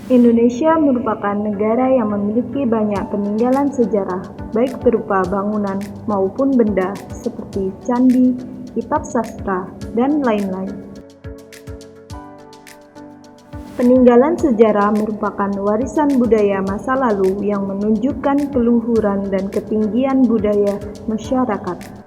Indonesia merupakan negara yang memiliki banyak peninggalan sejarah, baik berupa bangunan maupun benda seperti candi, kitab sastra, dan lain-lain. Peninggalan sejarah merupakan warisan budaya masa lalu yang menunjukkan keluhuran dan ketinggian budaya masyarakat.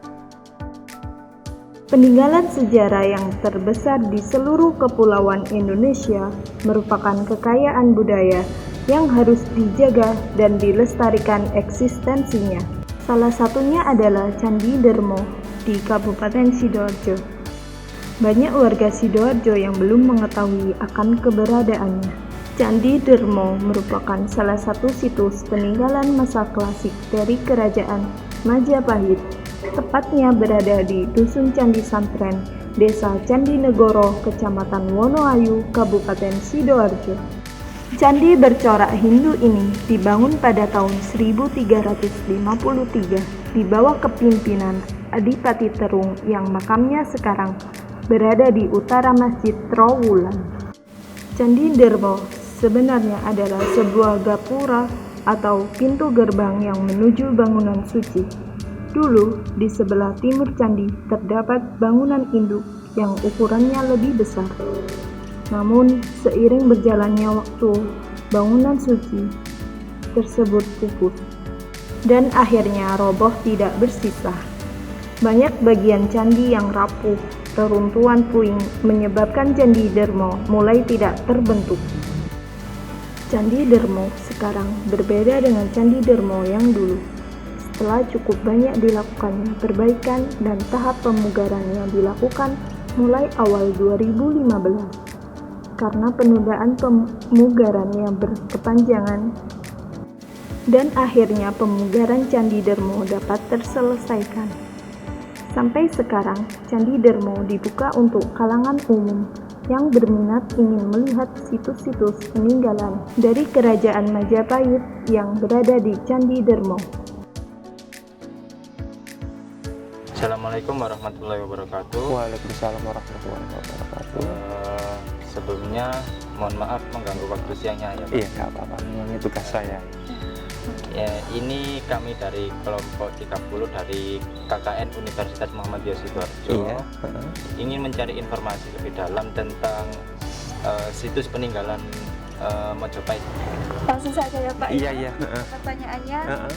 Peninggalan sejarah yang terbesar di seluruh kepulauan Indonesia merupakan kekayaan budaya yang harus dijaga dan dilestarikan eksistensinya. Salah satunya adalah Candi Dermo di Kabupaten Sidoarjo. Banyak warga Sidoarjo yang belum mengetahui akan keberadaannya. Candi Dermo merupakan salah satu situs peninggalan masa klasik dari Kerajaan Majapahit. Tepatnya berada di Dusun Candi Santren, Desa Candinegoro, Kecamatan Wonoayu, Kabupaten Sidoarjo. Candi bercorak Hindu ini dibangun pada tahun 1353 di bawah kepemimpinan Adipati Terung yang makamnya sekarang berada di utara Masjid Trowulan. Candi Dermo sebenarnya adalah sebuah gapura atau pintu gerbang yang menuju bangunan suci. Dulu, di sebelah timur candi terdapat bangunan induk yang ukurannya lebih besar. Namun, seiring berjalannya waktu, bangunan suci tersebut pupus dan akhirnya roboh tidak bersisa. Banyak bagian candi yang rapuh, reruntuhan puing menyebabkan Candi Dermo mulai tidak terbentuk. Candi Dermo sekarang berbeda dengan Candi Dermo yang dulu. Setelah cukup banyak dilakukannya perbaikan dan tahap pemugaran yang dilakukan mulai awal 2015 karena penundaan pemugaran yang berkepanjangan dan akhirnya pemugaran Candi Dermo dapat terselesaikan. Sampai sekarang, Candi Dermo dibuka untuk kalangan umum yang berminat ingin melihat situs-situs peninggalan dari Kerajaan Majapahit yang berada di Candi Dermo. Assalamualaikum warahmatullahi wabarakatuh. Waalaikumsalam warahmatullahi wabarakatuh. Sebelumnya mohon maaf mengganggu waktu siangnya ya Pak. Iya, nggak apa-apa, memang itu tugas saya. Ya, ini kami dari kelompok 30 dari KKN Universitas Muhammadiyah Sidoarjo. Iya. Ingin mencari informasi lebih dalam tentang situs peninggalan Majapahit. Langsung saja ya Pak. Iya. Pertanyaannya,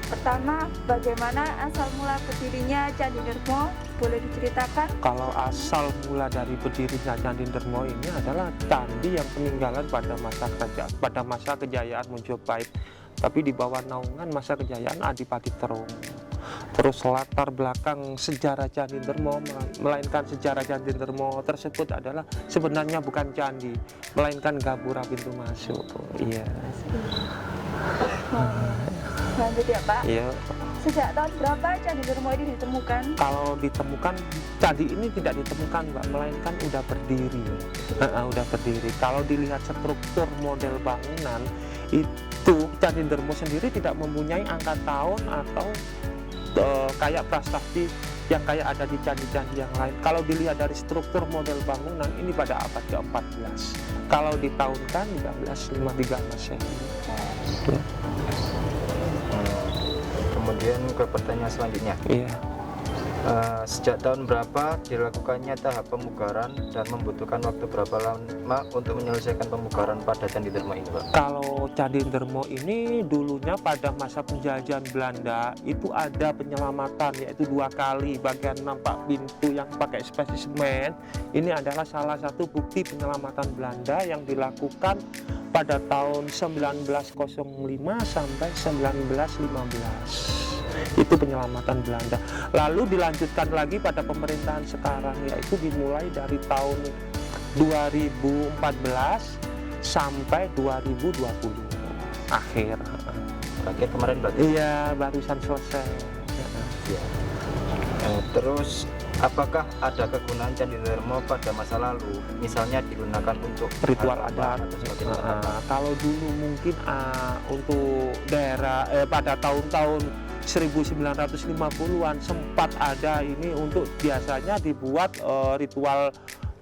pertama, bagaimana asal mula berdirinya Candi Dermo? Boleh diceritakan? Kalau asal mula dari berdirinya Candi Dermo ini adalah candi yang peninggalan pada masa kejayaan Majapahit, tapi di bawah naungan masa kejayaan Adipati Terung. Terus latar belakang sejarah Candi Dermo, melainkan sejarah Candi Dermo tersebut adalah sebenarnya bukan candi, melainkan gapura pintu masuk. Iya. Lanjut ya Pak. Iya. Sejak tahun berapa Candi Dermo ini ditemukan? Kalau ditemukan, candi ini tidak ditemukan Mbak, melainkan udah berdiri. Udah berdiri. Kalau dilihat struktur model bangunan, itu Candi Dermo sendiri tidak mempunyai angka tahun atau kayak prasasti yang kayak ada di candi-candi yang lain. Kalau dilihat dari struktur model bangunan ini pada abad ke-14. Kalau ditahunkan 1353 Masehi. Ya. Kemudian ke pertanyaan selanjutnya. Iya. Sejak tahun berapa dilakukannya tahap pemugaran dan membutuhkan waktu berapa lama untuk menyelesaikan pemugaran pada Candi Dermo ini Pak? Kalau Candi Dermo ini dulunya pada masa penjajahan Belanda itu ada penyelamatan, yaitu 2 kali. Bagian nampak pintu yang pakai spesimen ini adalah salah satu bukti penyelamatan Belanda yang dilakukan pada tahun 1905 sampai 1915. Itu penyelamatan Belanda. Lalu dilanjutkan lagi pada pemerintahan sekarang, yaitu dimulai dari tahun 2014 sampai 2020 akhir. Terakhir kemarin berarti? Iya, barusan selesai. Ya. Terus apakah ada kegunaan Candi Dermo pada masa lalu, misalnya digunakan untuk ritual adat atau sebagainya? Kalau dulu mungkin untuk daerah pada tahun-tahun 1950-an sempat ada ini untuk biasanya dibuat ritual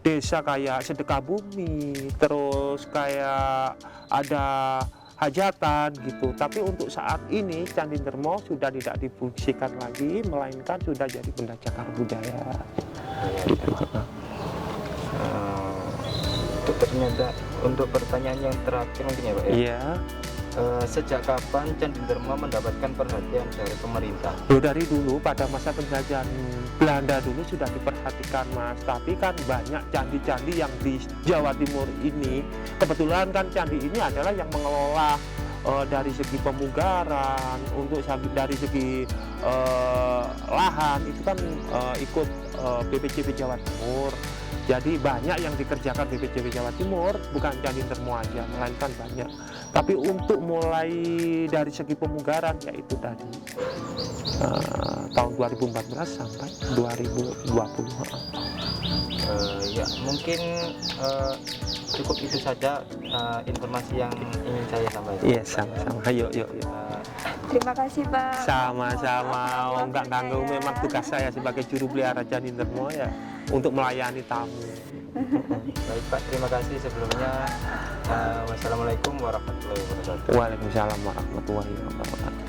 desa kayak sedekah bumi, terus kayak ada hajatan gitu. Tapi untuk saat ini Candi Dermo sudah tidak difungsikan lagi, melainkan sudah jadi benda cagar budaya. Gitu. Ternyata untuk pertanyaan yang terakhir mungkin ya Pak ya. Iya. Sejak kapan Candi Dermo mendapatkan perhatian dari pemerintah? Dari dulu pada masa penjajahan Belanda dulu sudah diperhatikan Mas, tapi kan banyak candi-candi yang di Jawa Timur ini. Kebetulan kan candi ini adalah yang mengelola dari segi pemugaran, untuk dari segi lahan itu kan ikut BPJB Jawa Timur. Jadi banyak yang dikerjakan BPJB Jawa Timur, bukan Candi Dermo aja, melainkan banyak. Tapi untuk mulai dari segi pemugaran yaitu tadi tahun 2014 sampai 2020. Ya mungkin cukup itu saja informasi yang ingin saya sampaikan. Iya, sama-sama. Yuk. Terima kasih Pak. Sama-sama. Mohon Enggak ganggu, saya. memang tugas saya sebagai juru pelihara Candi Dermo ya untuk melayani tamu. Baik Pak, terima kasih sebelumnya. Wassalamualaikum warahmatullahi wabarakatuh. Waalaikumsalam warahmatullahi wabarakatuh.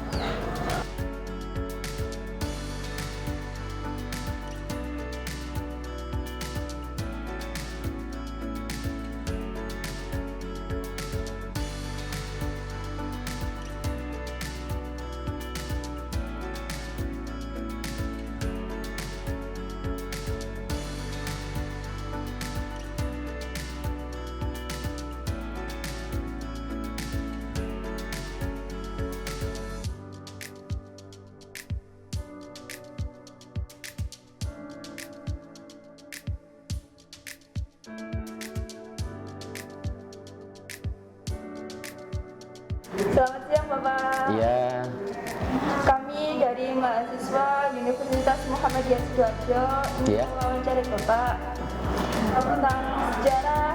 Selamat siang Bapak. Iya, Kami dari mahasiswa Universitas Muhammadiyah Sidoarjo ingin Iya. mewawancari Bapak tentang sejarah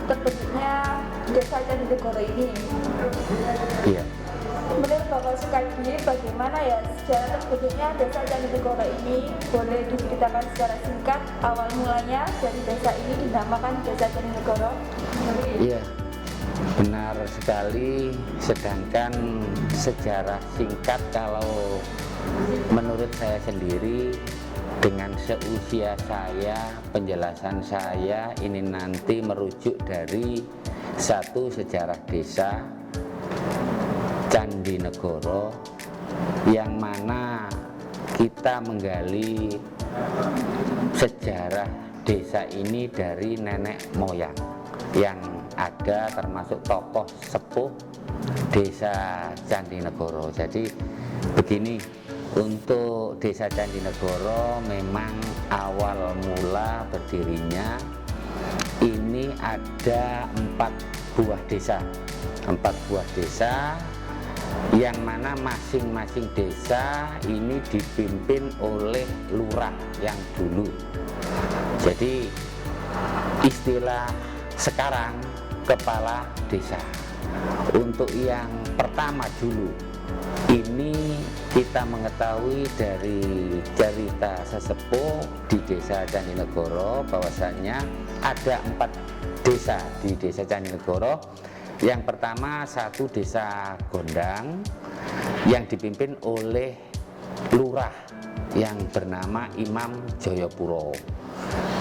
terbentuknya Desa Candi Negoro ini. iya. Menurut Bapak Sukadi, bagaimana ya sejarah terbentuknya Desa Candi Negoro ini? Boleh diceritakan secara singkat awal mulanya dari desa ini dinamakan Desa Candi Negoro? Iya, benar sekali. Sedangkan sejarah singkat kalau menurut saya sendiri, dengan seusia saya, penjelasan saya ini nanti merujuk dari satu sejarah desa Candi Negoro, yang mana kita menggali sejarah desa ini dari nenek moyang yang ada, termasuk tokoh sepuh desa Candi Negoro. Jadi begini, untuk desa Candi Negoro memang awal mula berdirinya ini ada 4 buah desa, yang mana masing-masing desa ini dipimpin oleh lurah yang dulu. Jadi istilah sekarang kepala desa. Untuk yang pertama dulu ini kita mengetahui dari cerita sesepuh di desa Candi Negoro bahwasannya ada 4 desa di desa Candi Negoro. Yang pertama satu desa Gondang yang dipimpin oleh lurah yang bernama Imam Jayapuro.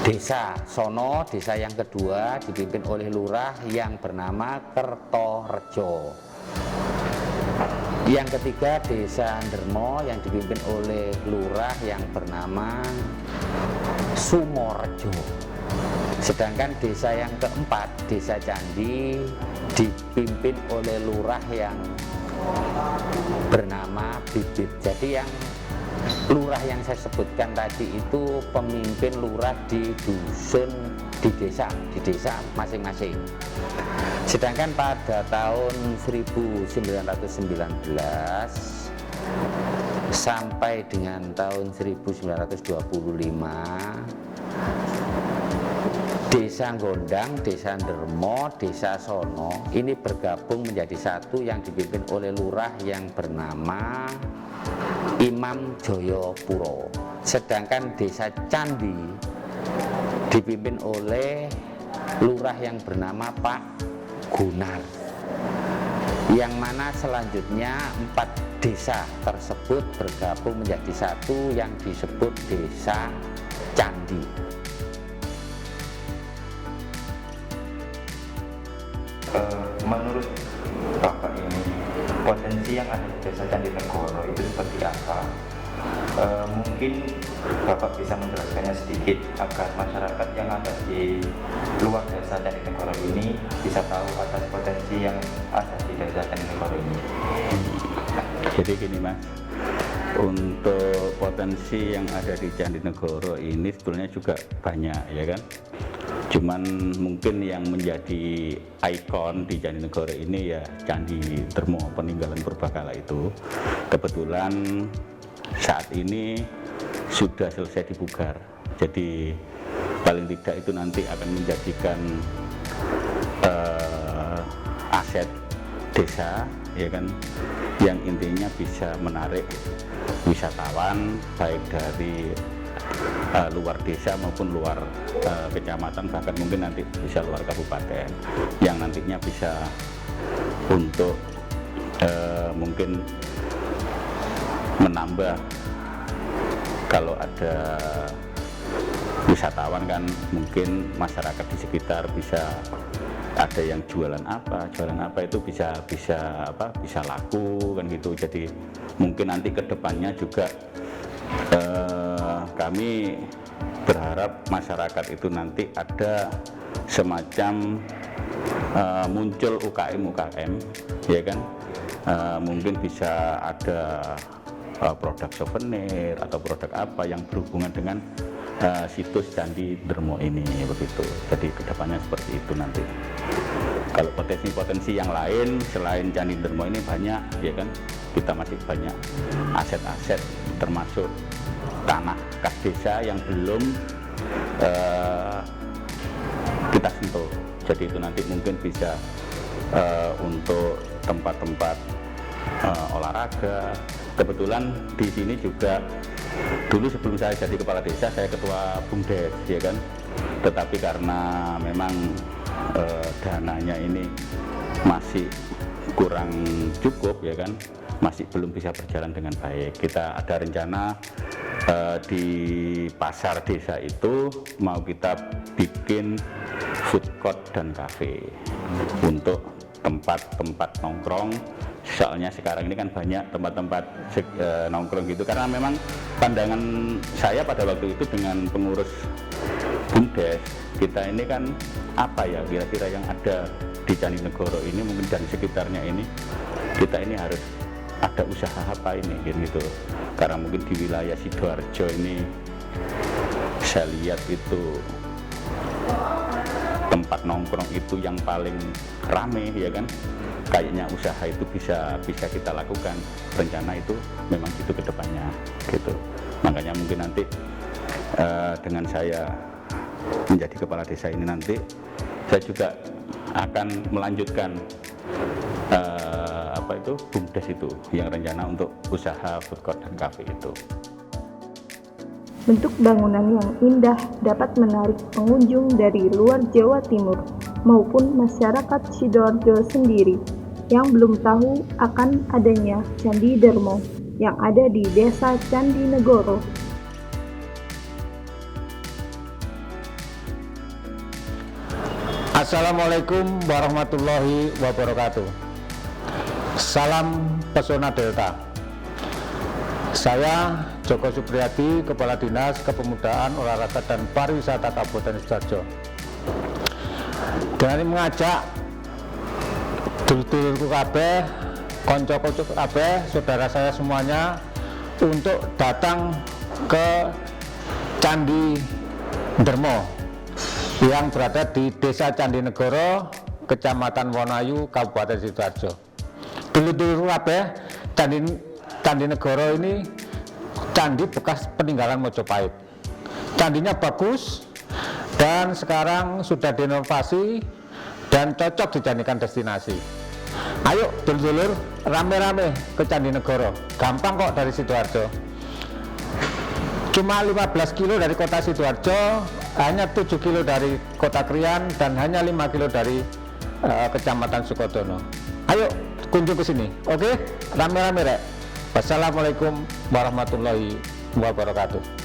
Desa Sono, desa yang kedua dipimpin oleh lurah yang bernama Kertorejo. Yang ketiga desa Dermo yang dipimpin oleh lurah yang bernama Sumorejo. Sedangkan desa yang keempat, desa Candi, dipimpin oleh lurah yang bernama Bibit. Jadi yang lurah yang saya sebutkan tadi itu pemimpin lurah di dusun, di desa masing-masing. Sedangkan pada tahun 1919 sampai dengan tahun 1925, Desa Gondang, Desa Dermo, Desa Sono ini bergabung menjadi satu yang dipimpin oleh lurah yang bernama Imam Jayapuro. Sedangkan Desa Candi dipimpin oleh lurah yang bernama Pak Gunar, yang mana selanjutnya 4 desa tersebut bergabung menjadi satu yang disebut Desa Candi. Menurut Bapak ini, potensi yang ada di Desa Candi Negoro itu seperti apa? Mungkin Bapak bisa menjelaskannya sedikit agar masyarakat yang ada di luar Desa Candi Negoro ini bisa tahu atas potensi yang ada di Desa Candi Negoro ini. Jadi gini Mas, untuk potensi yang ada di Candi Negoro ini sebetulnya juga banyak ya kan. Cuman mungkin yang menjadi ikon di Candi Negoro ini ya Candi Dermo peninggalan purbakala itu. Kebetulan saat ini sudah selesai dipugar. Jadi paling tidak itu nanti akan menjadikan aset desa ya kan, yang intinya bisa menarik wisatawan baik dari luar desa maupun luar kecamatan, bahkan mungkin nanti bisa luar kabupaten, yang nantinya bisa untuk mungkin menambah, kalau ada wisatawan kan mungkin masyarakat di sekitar bisa ada yang jualan apa itu bisa laku kan gitu. Jadi mungkin nanti kedepannya juga kami berharap masyarakat itu nanti ada semacam muncul UKM ya kan, mungkin bisa ada produk souvenir atau produk apa yang berhubungan dengan situs Candi Dermo ini begitu. Jadi kedepannya seperti itu nanti. Kalau potensi-potensi yang lain selain Candi Dermo ini banyak ya kan, kita masih banyak aset-aset termasuk tanah kas desa yang belum kita sentuh. Jadi itu nanti mungkin bisa untuk tempat-tempat olahraga. Kebetulan di sini juga dulu sebelum saya jadi kepala desa saya ketua BUMDes ya kan, tetapi karena memang dananya ini masih kurang cukup ya kan, masih belum bisa berjalan dengan baik. Kita ada rencana di pasar desa itu mau kita bikin food court dan cafe untuk tempat-tempat nongkrong. Soalnya sekarang ini kan banyak tempat-tempat nongkrong gitu, karena memang pandangan saya pada waktu itu dengan pengurus BUMDes, kita ini kan apa ya kira-kira yang ada di Candi Negoro ini, mungkin dan sekitarnya ini, kita ini harus ada usaha apa ini gitu. Karena mungkin di wilayah Sidoarjo ini saya lihat itu tempat nongkrong itu yang paling rame ya kan, kayaknya usaha itu bisa kita lakukan. Rencana itu memang gitu ke depannya gitu. Makanya mungkin nanti dengan saya menjadi kepala desa ini nanti saya juga akan melanjutkan BUMDes itu yang rencana untuk usaha food court dan cafe itu. Bentuk bangunan yang indah dapat menarik pengunjung dari luar Jawa Timur maupun masyarakat Sidoarjo sendiri yang belum tahu akan adanya Candi Dermo yang ada di Desa Candi Negoro. Assalamualaikum warahmatullahi wabarakatuh. Salam Pesona Delta. Saya Joko Supriyadi, Kepala Dinas Kepemudaan, Olahraga dan Pariwisata Kabupaten Sidoarjo. Dengan mengajak dulur-dulurku kabeh, konco-konco kabeh, saudara saya semuanya untuk datang ke Candi Dermo yang berada di Desa Candi Negoro, Kecamatan Wonoayu, Kabupaten Sidoarjo. Dulur-dulur kabeh, Candi Negoro ini candi bekas peninggalan Mojopahit. Candinya bagus dan sekarang sudah direnovasi dan cocok dijadikan destinasi. Ayo dulur-dulur rame-rame ke Candi Negoro. Gampang kok dari Sidoarjo. Cuma 15 kilo dari kota Sidoarjo hanya 7 kilo dari Kota Krian dan hanya 5 kilo dari Kecamatan Sukodono. Ayo kunjung ke sini, oke? Rame-rame rek. Wassalamualaikum warahmatullahi wabarakatuh.